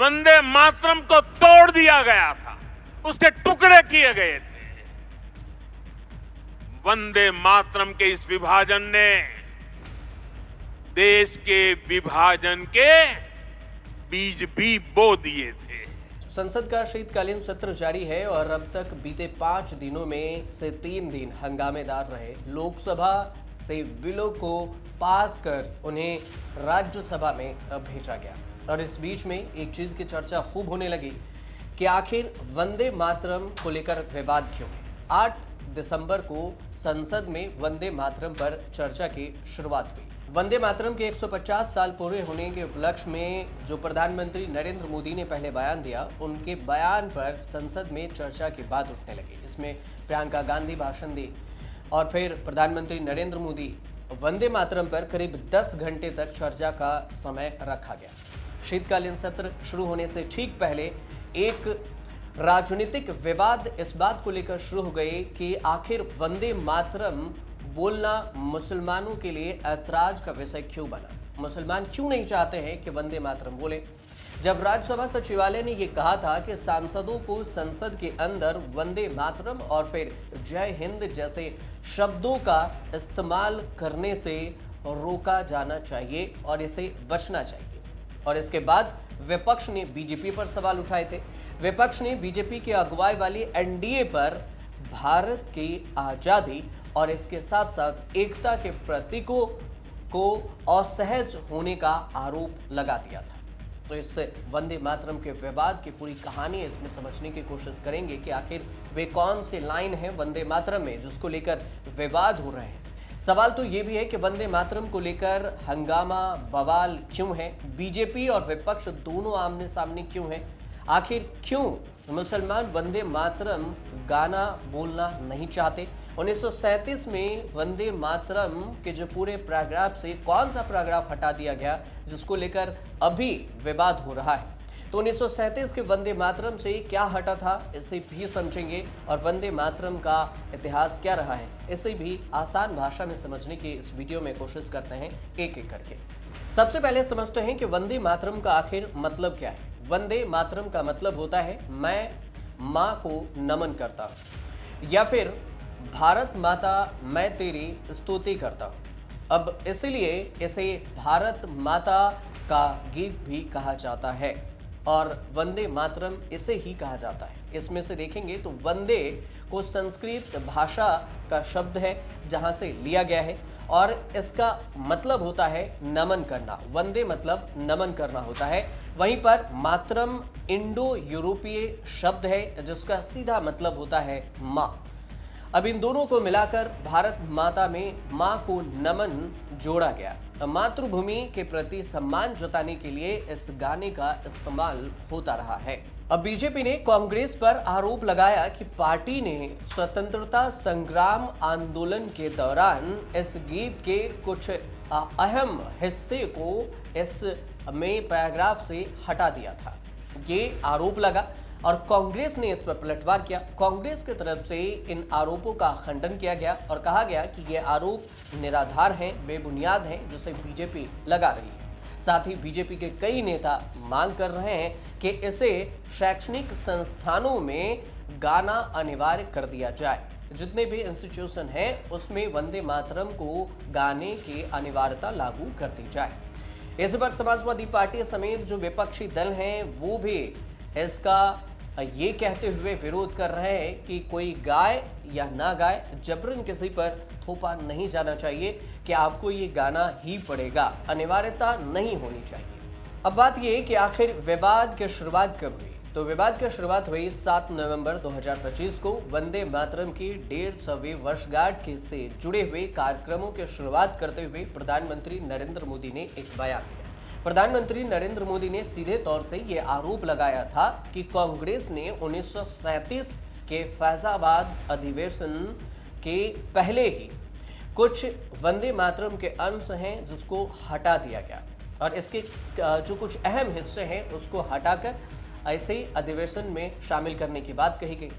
वंदे मातरम को तोड़ दिया गया था, उसके टुकड़े किए गए थे। वंदे मातरम के इस विभाजन ने देश के विभाजन के बीज भी बो दिए थे। संसद का शीतकालीन सत्र जारी है और अब तक बीते 5 दिनों में से 3 दिन हंगामेदार रहे। लोकसभा से बिलों को पास कर उन्हें राज्यसभा में भेजा गया और इस बीच में एक चीज की चर्चा खूब होने लगी कि आखिर वंदे मातरम को लेकर विवाद क्यों है। 8 दिसंबर को संसद में वंदे मातरम पर चर्चा की शुरुआत हुई। वंदे मातरम के 150 साल पूरे होने के उपलक्ष्य में जो प्रधानमंत्री नरेंद्र मोदी ने पहले बयान दिया, उनके बयान पर संसद में चर्चा की बात उठने लगी। इसमें प्रियंका गांधी भाषण दी और फिर प्रधानमंत्री नरेंद्र मोदी वंदे मातरम पर करीब 10 घंटे तक चर्चा का समय रखा गया। शीतकालीन सत्र शुरू होने से ठीक पहले एक राजनीतिक विवाद इस बात को लेकर शुरू हो गए कि आखिर वंदे मातरम बोलना मुसलमानों के लिए ऐतराज का विषय क्यों बना। मुसलमान क्यों नहीं चाहते हैं कि वंदे मातरम बोले। जब राज्यसभा सचिवालय ने यह कहा था कि सांसदों को संसद के अंदर वंदे मातरम और फिर जय हिंद जैसे शब्दों का इस्तेमाल करने से रोका जाना चाहिए और इसे बचना चाहिए, और इसके बाद विपक्ष ने बीजेपी पर सवाल उठाए थे। विपक्ष ने बीजेपी की अगुवाई वाली एनडीए पर भारत की आजादी और इसके साथ साथ एकता के प्रतीकों को असहज होने का आरोप लगा दिया था। तो इस वंदे मातरम के विवाद की पूरी कहानी इसमें समझने की कोशिश करेंगे कि आखिर वे कौन सी लाइन है वंदे मातरम में जिसको लेकर विवाद हो रहे हैं। सवाल तो ये भी है कि वंदे मातरम को लेकर हंगामा बवाल क्यों है, बीजेपी और विपक्ष दोनों आमने सामने क्यों है, आखिर क्यों मुसलमान वंदे मातरम गाना बोलना नहीं चाहते। 1937 में वंदे मातरम के जो पूरे पैराग्राफ से कौन सा पैराग्राफ हटा दिया गया जिसको लेकर अभी विवाद हो रहा है। तो 1937 के वंदे मातरम से क्या हटा था इसे भी समझेंगे और वंदे मातरम का इतिहास क्या रहा है इसे भी आसान भाषा में समझने की इस वीडियो में कोशिश करते हैं एक एक करके। सबसे पहले समझते हैं कि वंदे मातरम का आखिर मतलब क्या है। वंदे मातरम का मतलब होता है मैं माँ को नमन करता हूँ, या फिर भारत माता मैं तेरी स्तुति करता हूँ। अब इसलिए इसे भारत माता का गीत भी कहा जाता है और वंदे मातरम इसे ही कहा जाता है। इसमें से देखेंगे तो वंदे को संस्कृत भाषा का शब्द है जहाँ से लिया गया है और इसका मतलब होता है नमन करना। वंदे मतलब नमन करना होता है। वहीं पर मातरम इंडो यूरोपीय शब्द है जिसका सीधा मतलब होता है माँ। अब इन दोनों को मिलाकर भारत माता में माँ को नमन जोड़ा गया। मातृभूमि के प्रति सम्मान जताने के लिए इस गाने का इस्तेमाल होता रहा है। अब बीजेपी ने कांग्रेस पर आरोप लगाया कि पार्टी ने स्वतंत्रता संग्राम आंदोलन के दौरान इस गीत के कुछ अहम हिस्से को इस में पैराग्राफ से हटा दिया था। ये आरोप लगा और कांग्रेस ने इस पर पलटवार किया। कांग्रेस की तरफ से इन आरोपों का खंडन किया गया और कहा गया कि ये आरोप निराधार हैं, बेबुनियाद हैं, जिसे बीजेपी लगा रही है। साथ ही बीजेपी के कई नेता मांग कर रहे हैं कि इसे शैक्षणिक संस्थानों में गाना अनिवार्य कर दिया जाए। जितने भी इंस्टीट्यूशन हैं उसमें वंदे मातरम को गाने की अनिवार्यता लागू कर दी जाए। इस पर समाजवादी पार्टी समेत जो विपक्षी दल हैं वो भी इसका ये कहते हुए विरोध कर रहे हैं कि कोई गाय या ना गाय, जबरन किसी पर थोपा नहीं जाना चाहिए कि आपको ये गाना ही पड़ेगा, अनिवार्यता नहीं होनी चाहिए। अब बात ये कि आखिर विवाद की शुरुआत कब हुई। तो विवाद की शुरुआत हुई 7 नवंबर 2025 को वंदे मातरम की 150वीं वर्षगांठ से जुड़े हुए कार्यक्रमों की शुरुआत करते हुए प्रधानमंत्री नरेंद्र मोदी ने एक बयान दिया। प्रधानमंत्री नरेंद्र मोदी ने सीधे तौर से ये आरोप लगाया था कि कांग्रेस ने 1937 के फैजाबाद अधिवेशन के पहले ही कुछ वंदे मातरम के अंश हैं जिसको हटा दिया गया और इसके जो कुछ अहम हिस्से हैं उसको हटाकर ऐसे ही अधिवेशन में शामिल करने की बात कही गई।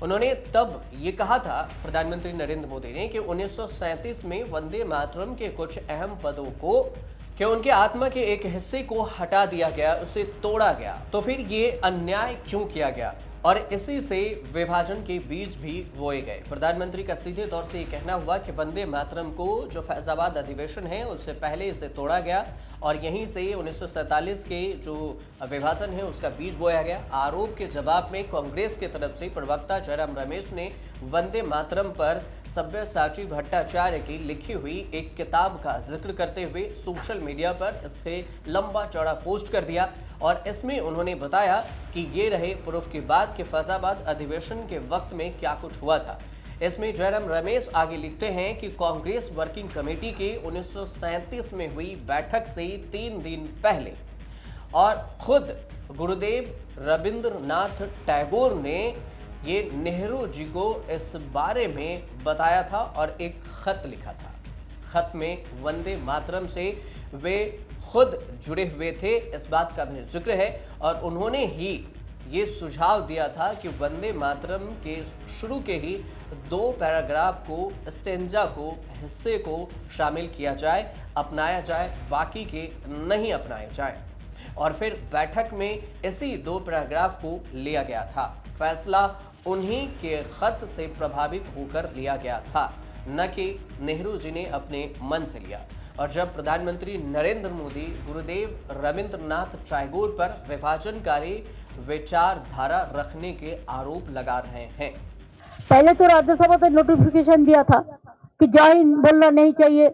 उन्होंने तब ये कहा था प्रधानमंत्री नरेंद्र मोदी ने कि 1937 में वंदे मातरम के कुछ अहम पदों को कि उनके आत्मा के एक हिस्से को हटा दिया गया, उसे तोड़ा गया। तो फिर ये अन्याय क्यों किया गया और इसी से विभाजन के बीज भी बोए गए। प्रधानमंत्री का सीधे तौर से ये कहना हुआ कि वंदे मातरम को जो फैजाबाद अधिवेशन है उससे पहले इसे तोड़ा गया और यहीं से 1947 के जो विभाजन है उसका बीज बोया गया। आरोप के जवाब में कांग्रेस की तरफ से प्रवक्ता जयराम रमेश ने वंदे मातरम पर सब्यसाची भट्टाचार्य की लिखी हुई एक किताब का जिक्र करते हुए सोशल मीडिया पर इससे लंबा चौड़ा पोस्ट कर दिया और इसमें उन्होंने बताया कि ये रहे प्रूफ की बात कि फैजाबाद अधिवेशन के वक्त में क्या कुछ हुआ था। इसमें जयराम रमेश आगे लिखते हैं कि कांग्रेस वर्किंग कमेटी के 1937 में हुई बैठक से 3 दिन पहले और खुद गुरुदेव रविंद्रनाथ टैगोर ने ये नेहरू जी को इस बारे में बताया था और एक खत लिखा था। खत में वंदे मातरम से वे खुद जुड़े हुए थे, इस बात का भी जिक्र है और उन्होंने ही ये सुझाव दिया था कि वंदे मातरम के शुरू के ही 2 पैराग्राफ को, स्टेंजा को, हिस्से को शामिल किया जाए, अपनाया जाए, बाकी के नहीं अपनाए जाए। और फिर बैठक में इसी 2 पैराग्राफ को लिया गया था। फैसला उन्हीं के खत से प्रभावित होकर लिया गया था, न कि नेहरू जी ने अपने मन से लिया। और जब प्रधानमंत्री नरेंद्र मोदी गुरुदेव रविंद्रनाथ टैगोर पर विभाजनकारी विचारधारा रखने के आरोप लगा रहे हैं। पहले तो राज्यसभा पे नोटिफिकेशन दिया था कि जय हिंद बोलना नहीं चाहिए,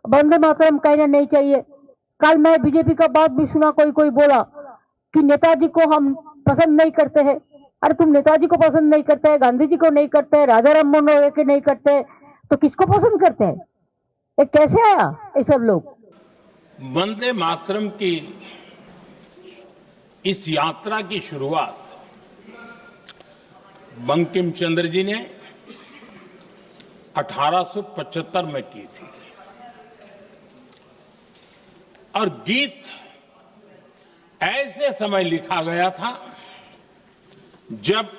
वंदे मातरम कहना नहीं चाहिए। कल मैं बीजेपी का बात भी सुना, कोई बोला कि नेताजी को हम पसंद नहीं करते हैं। अरे तुम नेताजी को पसंद नहीं करते हैं, गांधी जी को नहीं करते हैं, राजा राम मोहन राय के नहीं करते हैं, तो किसको पसंद करते हैं? ये कैसे आया ये सब लोग? वंदे मातरम की इस यात्रा की शुरुआत बंकिम चंद्र जी ने 1875 में की थी और गीत ऐसे समय लिखा गया था जब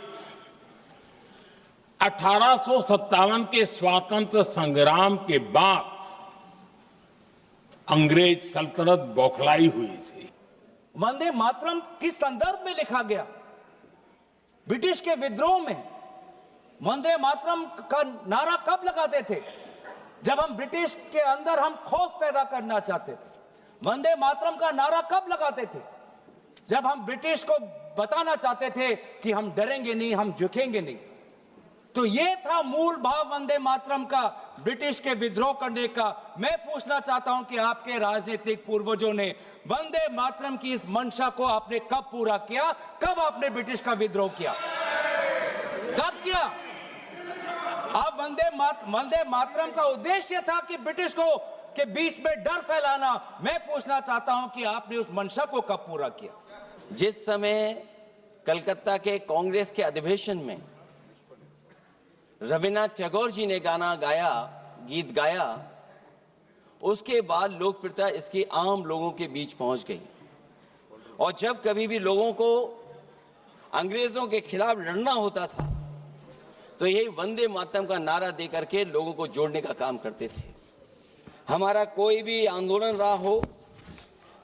1857 के स्वातंत्र संग्राम के बाद अंग्रेज सल्तनत बौखलाई हुई थी। वंदे मातरम किस संदर्भ में लिखा गया? ब्रिटिश के विद्रोह में वंदे मातरम का नारा कब लगाते थे? जब हम ब्रिटिश के अंदर हम खौफ पैदा करना चाहते थे। वंदे मातरम का नारा कब लगाते थे? जब हम ब्रिटिश को बताना चाहते थे कि हम डरेंगे नहीं, हम झुकेंगे नहीं। तो ये था मूल भाव वंदे मातरम का, ब्रिटिश के विद्रोह करने का। मैं पूछना चाहता हूं कि आपके राजनीतिक पूर्वजों ने वंदे मातरम की इस मंशा को आपने कब पूरा किया? कब आपने ब्रिटिश का विद्रोह किया? कब किया? अब वंदे मातरम का उद्देश्य था कि ब्रिटिश को के बीच में डर फैलाना। मैं पूछना चाहता हूं कि आपने उस मंशा को कब पूरा किया? जिस समय कलकत्ता के कांग्रेस के अधिवेशन में रविन्द्रनाथ टैगोर जी ने गीत गाया, उसके बाद लोकप्रियता इसकी आम लोगों के बीच पहुंच गई। और जब कभी भी लोगों को अंग्रेजों के खिलाफ लड़ना होता था तो यही वंदे मातरम का नारा देकर के लोगों को जोड़ने का काम करते थे। हमारा कोई भी आंदोलन रहा हो,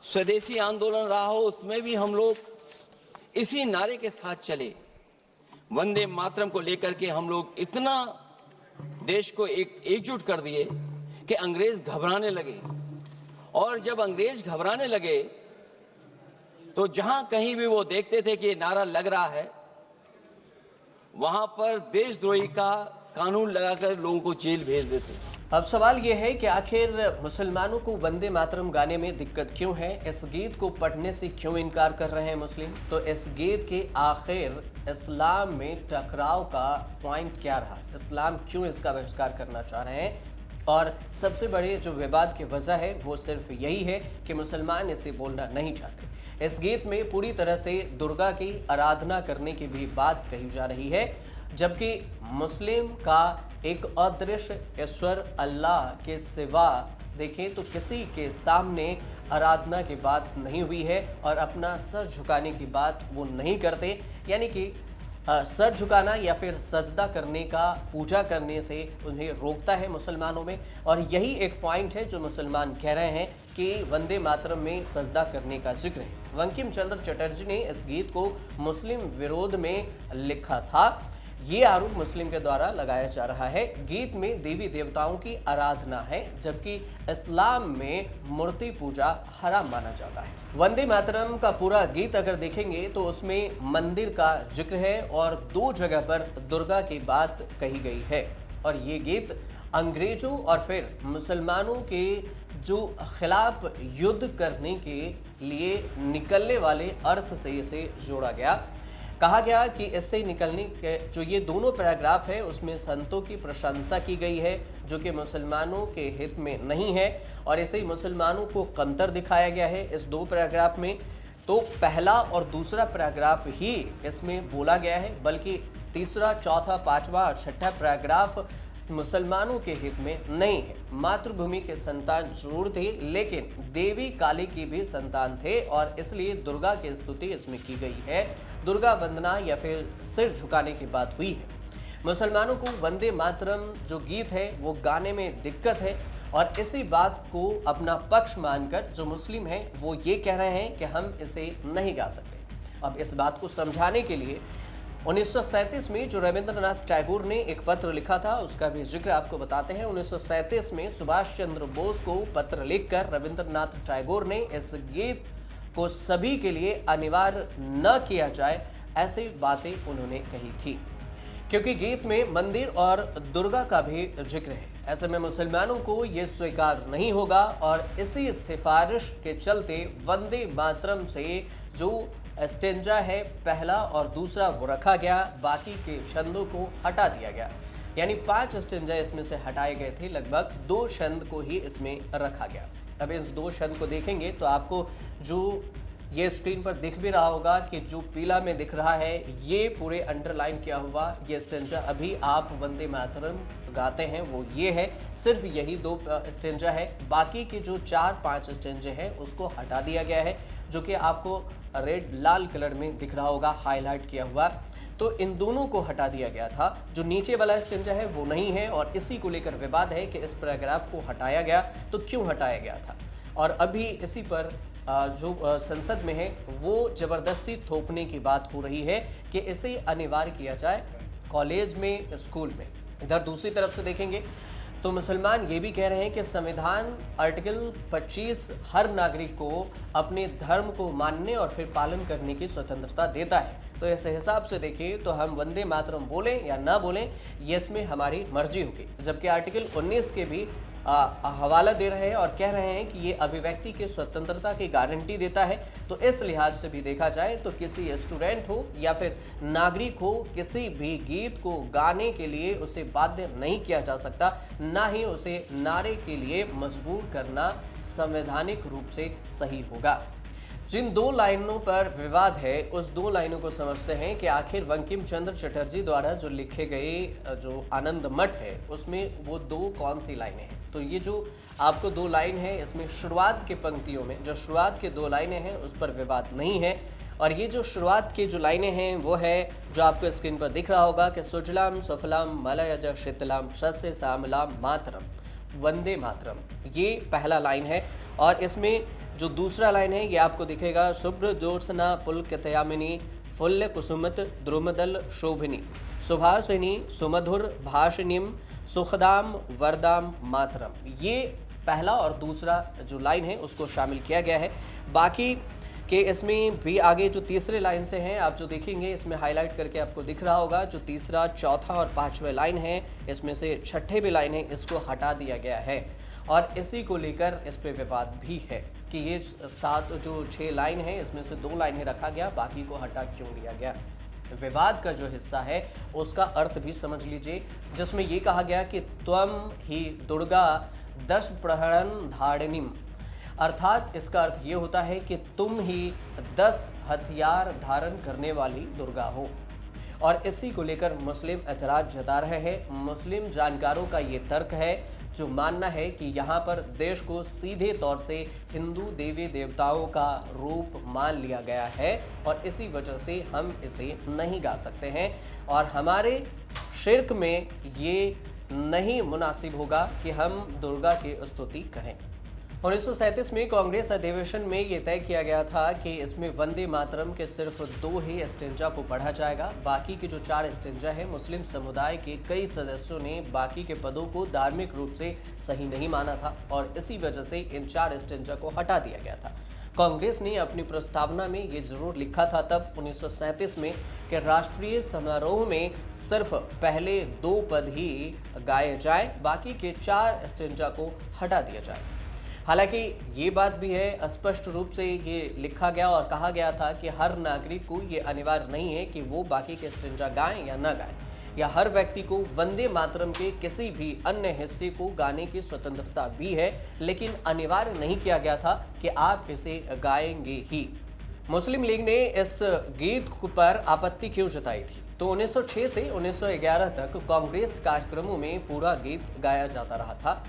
स्वदेशी आंदोलन रहा हो, उसमें भी हम लोग इसी नारे के साथ चले। वंदे मातरम को लेकर के हम लोग इतना देश को एकजुट कर दिए कि अंग्रेज घबराने लगे। और जब अंग्रेज घबराने लगे तो जहां कहीं भी वो देखते थे कि ये नारा लग रहा है, वहां पर देशद्रोही का कानून लगाकर लोगों को जेल भेज देते। अब सवाल यह है कि आखिर मुसलमानों को वंदे मातरम गाने में दिक्कत क्यों है? इस गीत को पढ़ने से क्यों इनकार कर रहे हैं मुस्लिम? तो इस गीत के आखिर इस्लाम में टकराव का पॉइंट क्या रहा? इस्लाम क्यों इसका बहिष्कार करना चाह रहे हैं? और सबसे बड़े जो विवाद की वजह है वो सिर्फ यही है कि मुसलमान इसे बोलना नहीं चाहते। इस गीत में पूरी तरह से दुर्गा की आराधना करने की भी बात कही जा रही है, जबकि मुस्लिम का एक अदृश्य ईश्वर अल्लाह के सिवा देखें तो किसी के सामने आराधना की बात नहीं हुई है और अपना सर झुकाने की बात वो नहीं करते। यानी कि सर झुकाना या फिर सजदा करने का, पूजा करने से उन्हें रोकता है मुसलमानों में। और यही एक पॉइंट है जो मुसलमान कह रहे हैं कि वंदे मातरम में सजदा करने का जिक्र है। बंकिम चंद्र चटर्जी ने इस गीत को मुस्लिम विरोध में लिखा था, ये आरोप मुस्लिम के द्वारा लगाया जा रहा है। गीत में देवी देवताओं की आराधना है, जबकि इस्लाम में मूर्ति पूजा हराम माना जाता है। वंदे मातरम का पूरा गीत अगर देखेंगे तो उसमें मंदिर का जिक्र है और 2 जगह पर दुर्गा की बात कही गई है। और ये गीत अंग्रेजों और फिर मुसलमानों के जो खिलाफ युद्ध करने के लिए निकलने वाले अर्थ से इसे जोड़ा गया। कहा गया कि इससे निकलने के जो ये दोनों पैराग्राफ है उसमें संतों की प्रशंसा की गई है, जो कि मुसलमानों के हित में नहीं है, और इसे मुसलमानों को कमतर दिखाया गया है इस 2 पैराग्राफ में। तो पहला और दूसरा पैराग्राफ ही इसमें बोला गया है, बल्कि तीसरा, चौथा, 5वां और 6ठा पैराग्राफ मुसलमानों के हित में नहीं है। मातृभूमि के संतान जरूर थे, लेकिन देवी काली की भी संतान थे और इसलिए दुर्गा की स्तुति इसमें की गई है। दुर्गा वंदना या फिर सिर झुकाने की बात हुई है। मुसलमानों को वंदे मातरम जो गीत है वो गाने में दिक्कत है, और इसी बात को अपना पक्ष मानकर जो मुस्लिम हैं वो ये कह रहे हैं कि हम इसे नहीं गा सकते। अब इस बात को समझाने के लिए 1937 में जो रविंद्रनाथ टैगोर ने एक पत्र लिखा था उसका भी जिक्र आपको बताते हैं। 1937 में सुभाष चंद्र बोस को पत्र लिखकर रविंद्रनाथ टैगोर ने इस गीत को सभी के लिए अनिवार्य न किया जाए, ऐसी बातें उन्होंने कही थी, क्योंकि गीत में मंदिर और दुर्गा का भी जिक्र है। ऐसे में मुसलमानों को यह स्वीकार नहीं होगा, और इसी सिफारिश के चलते वंदे मातरम से जो स्टेंजा है पहला और दूसरा वो रखा गया, बाकी के छंदों को हटा दिया गया। यानी 5 स्टेंजा इसमें से हटाए गए थे, लगभग 2 छंद को ही इसमें रखा गया। अब इस 2 छंद को देखेंगे तो आपको जो ये स्क्रीन पर दिख भी रहा होगा कि जो पीला में दिख रहा है ये पूरे अंडरलाइन किया हुआ ये स्टेंजा अभी आप वंदे मातरम गाते हैं वो ये है। सिर्फ यही 2 स्टेंजा है, बाकी के जो 4-5 स्टेंजे हैं उसको हटा दिया गया है, जो कि आपको रेड लाल कलर में दिख रहा होगा हाईलाइट किया हुआ। तो इन दोनों को हटा दिया गया था। जो नीचे वाला स्टेंजा है वो नहीं है, और इसी को लेकर विवाद है कि इस पैराग्राफ को हटाया गया तो क्यों हटाया गया था। और अभी इसी पर जो संसद में है वो जबरदस्ती थोपने की बात हो रही है कि इसे अनिवार्य किया जाए कॉलेज में, स्कूल में। इधर दूसरी तरफ से देखेंगे तो मुसलमान ये भी कह रहे हैं कि संविधान आर्टिकल 25 हर नागरिक को अपने धर्म को मानने और फिर पालन करने की स्वतंत्रता देता है। तो इस हिसाब से देखिए तो हम वंदे मातरम बोलें या ना बोलें ये इसमें हमारी मर्जी होगी। जबकि आर्टिकल 19 के भी हवाला दे रहे हैं और कह रहे हैं कि ये अभिव्यक्ति की स्वतंत्रता की गारंटी देता है। तो इस लिहाज से भी देखा जाए तो किसी स्टूडेंट हो या फिर नागरिक हो, किसी भी गीत को गाने के लिए उसे बाध्य नहीं किया जा सकता, ना ही उसे नारे के लिए मजबूर करना संवैधानिक रूप से सही होगा। जिन 2 लाइनों पर विवाद है उस 2 लाइनों को समझते हैं कि आखिर बंकिम चंद्र चटर्जी द्वारा जो लिखे गए जो आनंद मठ है उसमें वो 2 कौन सी लाइनें हैं। तो ये जो आपको 2 लाइन है इसमें शुरुआत के पंक्तियों में जो शुरुआत के 2 लाइनें हैं उस पर विवाद नहीं है, और ये जो शुरुआत की जो लाइनें हैं वो है जो आपको स्क्रीन पर दिख रहा होगा कि सुजलाम सुफलाम मलयज शीतलाम शस्य श्यामलाम मातरम वंदे मातरम, ये पहला लाइन है। और इसमें जो दूसरा लाइन है ये आपको दिखेगा शुभ्र ज्योत्सना पुलकितयामिनी फुल्ल कुसुमत द्रुमदल शोभिनी सुभाषिनी सुमधुर भाषिनीम सुखदाम वरदाम मातरम, ये पहला और दूसरा जो लाइन है उसको शामिल किया गया है। बाकी के इसमें भी आगे जो तीसरे लाइन से हैं आप जो देखेंगे इसमें हाईलाइट करके आपको दिख रहा होगा जो तीसरा, चौथा और 5वां लाइन है इसमें से 6ठे भी लाइन है इसको हटा दिया गया है। और इसी को लेकर इस पे विवाद भी है कि ये 6 लाइन है इसमें से 2 लाइनें रखा गया, बाकी को हटा क्यों दिया गया। विवाद का जो हिस्सा है उसका अर्थ भी समझ लीजिए, जिसमें ये कहा गया कि त्वम ही दुर्गा 10 प्रहरण धारिणीम, अर्थात इसका अर्थ ये होता है कि तुम ही 10 हथियार धारण करने वाली दुर्गा हो। और इसी को लेकर मुस्लिम ऐतराज जता रहे हैं। मुस्लिम जानकारों का ये तर्क है जो मानना है कि यहाँ पर देश को सीधे तौर से हिंदू देवी देवताओं का रूप मान लिया गया है और इसी वजह से हम इसे नहीं गा सकते हैं और हमारे शिर्क में ये नहीं मुनासिब होगा कि हम दुर्गा की स्तुति करें। 1937 में कांग्रेस अधिवेशन में ये तय किया गया था कि इसमें वंदे मातरम के सिर्फ 2 ही स्टेंजा को पढ़ा जाएगा। बाकी के जो 4 स्टेंजा है, मुस्लिम समुदाय के कई सदस्यों ने बाकी के पदों को धार्मिक रूप से सही नहीं माना था और इसी वजह से इन 4 स्टेंजा को हटा दिया गया था। कांग्रेस ने अपनी प्रस्तावना में ये जरूर लिखा था तब 1937 में कि राष्ट्रीय समारोह में सिर्फ पहले 2 पद ही गाए जाए, बाकी के 4 स्टेंजा को हटा दिया जाए। हालांकि ये बात भी है, स्पष्ट रूप से ये लिखा गया और कहा गया था कि हर नागरिक को ये अनिवार्य नहीं है कि वो बाकी के स्टेंजा गाएं या न गाएं, या हर व्यक्ति को वंदे मातरम के किसी भी अन्य हिस्से को गाने की स्वतंत्रता भी है, लेकिन अनिवार्य नहीं किया गया था कि आप इसे गाएंगे ही। मुस्लिम लीग ने इस गीत पर आपत्ति क्यों जताई थी? तो 1906 से 1911 तक कांग्रेस कार्यक्रमों में पूरा गीत गाया जाता रहा था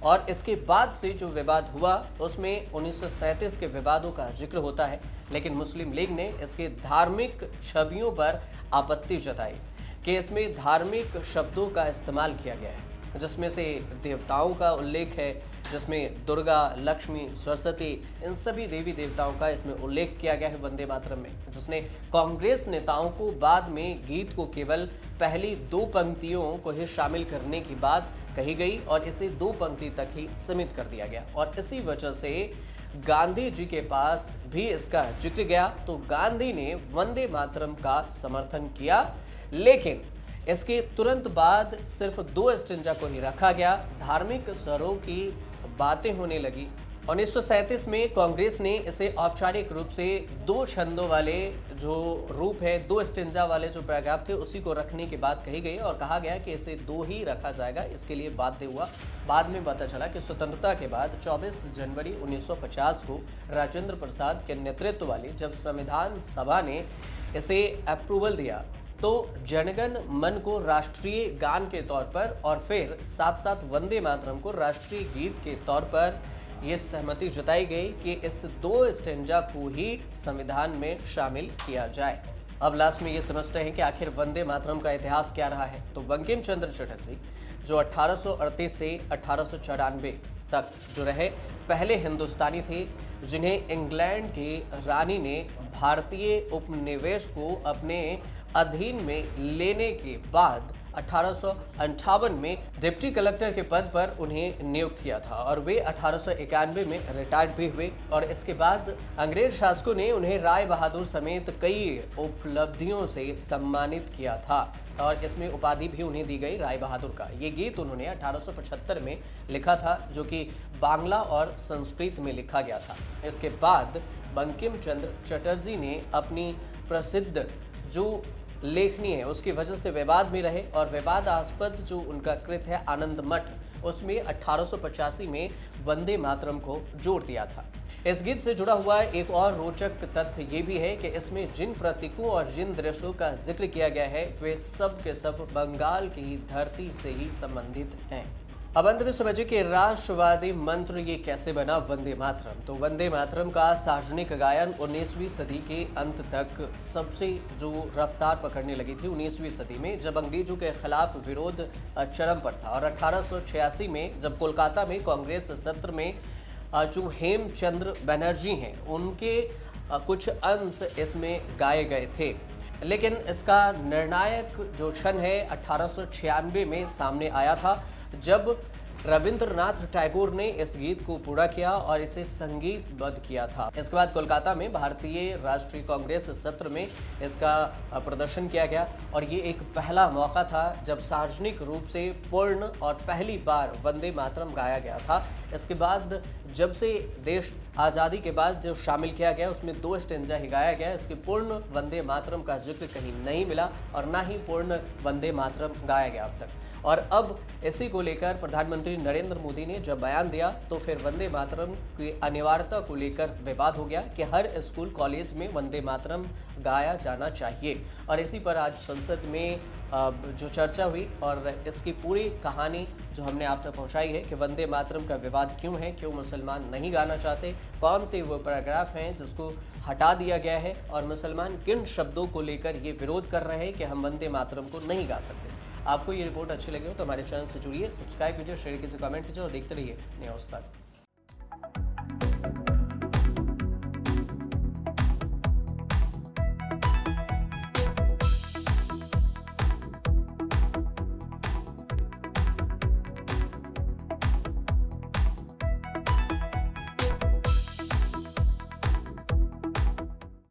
और इसके बाद से जो विवाद हुआ उसमें 1937 के विवादों का जिक्र होता है, लेकिन मुस्लिम लीग ने इसके धार्मिक छवियों पर आपत्ति जताई कि इसमें धार्मिक शब्दों का इस्तेमाल किया गया है, जिसमें से देवताओं का उल्लेख है, जिसमें दुर्गा, लक्ष्मी, सरस्वती, इन सभी देवी देवताओं का इसमें उल्लेख किया गया है वंदे मातरम में, जिसने कांग्रेस नेताओं को बाद में गीत को केवल पहली 2 पंक्तियों को ही शामिल करने की बात कही गई और इसे 2 पंक्ति तक ही सीमित कर दिया गया और इसी वजह से गांधी जी के पास भी इसका जिक्र गया तो गांधी ने वंदे मातरम का समर्थन किया, लेकिन इसके तुरंत बाद सिर्फ 2 स्टेंजा को ही रखा गया। धार्मिक स्वरों की बातें होने लगी। 1937 में कांग्रेस ने इसे औपचारिक रूप से 2 छंदों वाले जो रूप है, 2 स्टेंजा वाले जो पैराग्राफ थे उसी को रखने की बात कही गई और कहा गया कि इसे 2 ही रखा जाएगा, इसके लिए बाध्य हुआ। बाद में पता चला कि स्वतंत्रता के बाद 24 जनवरी 1950 को राजेंद्र प्रसाद के नेतृत्व वाली जब संविधान सभा ने इसे अप्रूवल दिया तो जनगण मन को राष्ट्रीय गान के तौर पर और फिर साथ साथ वंदे मातरम को राष्ट्रीय गीत के तौर पर ये सहमति जताई गई कि इस 2 स्टेंजा को ही संविधान में शामिल किया जाए। अब लास्ट में ये समझते हैं कि आखिर वंदे मातरम का इतिहास क्या रहा है। तो बंकिम चंद्र चटर्जी जो 1838 से 1894 तक जो रहे पहले हिंदुस्तानी थे, जिन्हें इंग्लैंड की रानी ने भारतीय उपनिवेश को अपने अधीन में लेने के बाद 1858 में डिप्टी कलेक्टर के पद पर उन्हें नियुक्त किया था और वे 1891 में रिटायर्ड भी हुए और इसके बाद अंग्रेज शासकों ने उन्हें राय बहादुर समेत कई उपलब्धियों से सम्मानित किया था और इसमें उपाधि भी उन्हें दी गई राय बहादुर का। ये गीत उन्होंने 1875 में लिखा था जो कि बांग्ला और संस्कृत में लिखा गया था। इसके बाद बंकिम चंद्र चटर्जी ने अपनी प्रसिद्ध जो लेखनी है उसकी वजह से विवाद में रहे और विवादास्पद जो उनका कृत है आनंद मठ, उसमें 1885 में वंदे मातरम को जोड़ दिया था। इस गीत से जुड़ा हुआ एक और रोचक तथ्य ये भी है कि इसमें जिन प्रतीकों और जिन दृश्यों का जिक्र किया गया है वे सब के सब बंगाल की धरती से ही संबंधित हैं। अब अंत में समझिए कि राष्ट्रवादी मंत्र ये कैसे बना वंदे मातरम। तो वंदे मातरम का सार्वजनिक गायन 19वीं सदी के अंत तक सबसे जो रफ्तार पकड़ने लगी थी 19वीं सदी में, जब अंग्रेजों के खिलाफ विरोध चरम पर था और 1886 में जब कोलकाता में कांग्रेस सत्र में जो हेमचंद्र बनर्जी हैं उनके कुछ अंश इसमें गाए गए थे, लेकिन इसका निर्णायक जो क्षण है 1896 में सामने आया था जब रविंद्रनाथ टैगोर ने इस गीत को पूरा किया और इसे संगीतबद्ध किया था। इसके बाद कोलकाता में भारतीय राष्ट्रीय कांग्रेस सत्र में इसका प्रदर्शन किया गया और ये एक पहला मौका था जब सार्वजनिक रूप से पूर्ण और पहली बार वंदे मातरम गाया गया था। इसके बाद जब से देश आज़ादी के बाद जो शामिल किया गया उसमें 2 स्टेंजा ही गाया गया। इसके पूर्ण वंदे मातरम का जिक्र कहीं नहीं मिला और ना ही पूर्ण वंदे मातरम गाया गया अब तक। और अब इसी को लेकर प्रधानमंत्री नरेंद्र मोदी ने जब बयान दिया तो फिर वंदे मातरम की अनिवार्यता को लेकर विवाद हो गया कि हर स्कूल कॉलेज में वंदे मातरम गाया जाना चाहिए और इसी पर आज संसद में जो चर्चा हुई और इसकी पूरी कहानी जो हमने आप तक पहुंचाई है कि वंदे मातरम का विवाद क्यों है, क्यों मुसलमान नहीं गाना चाहते, कौन से वो पैराग्राफ हैं जिसको हटा दिया गया है और मुसलमान किन शब्दों को लेकर ये विरोध कर रहे हैं कि हम वंदे मातरम को नहीं गा सकते। आपको ये रिपोर्ट अच्छी लगी हो तो हमारे चैनल से जुड़िए, सब्सक्राइब कीजिए, शेयर कीजिए, कमेंट कीजिए और देखते रहिए न्यूज़ तक।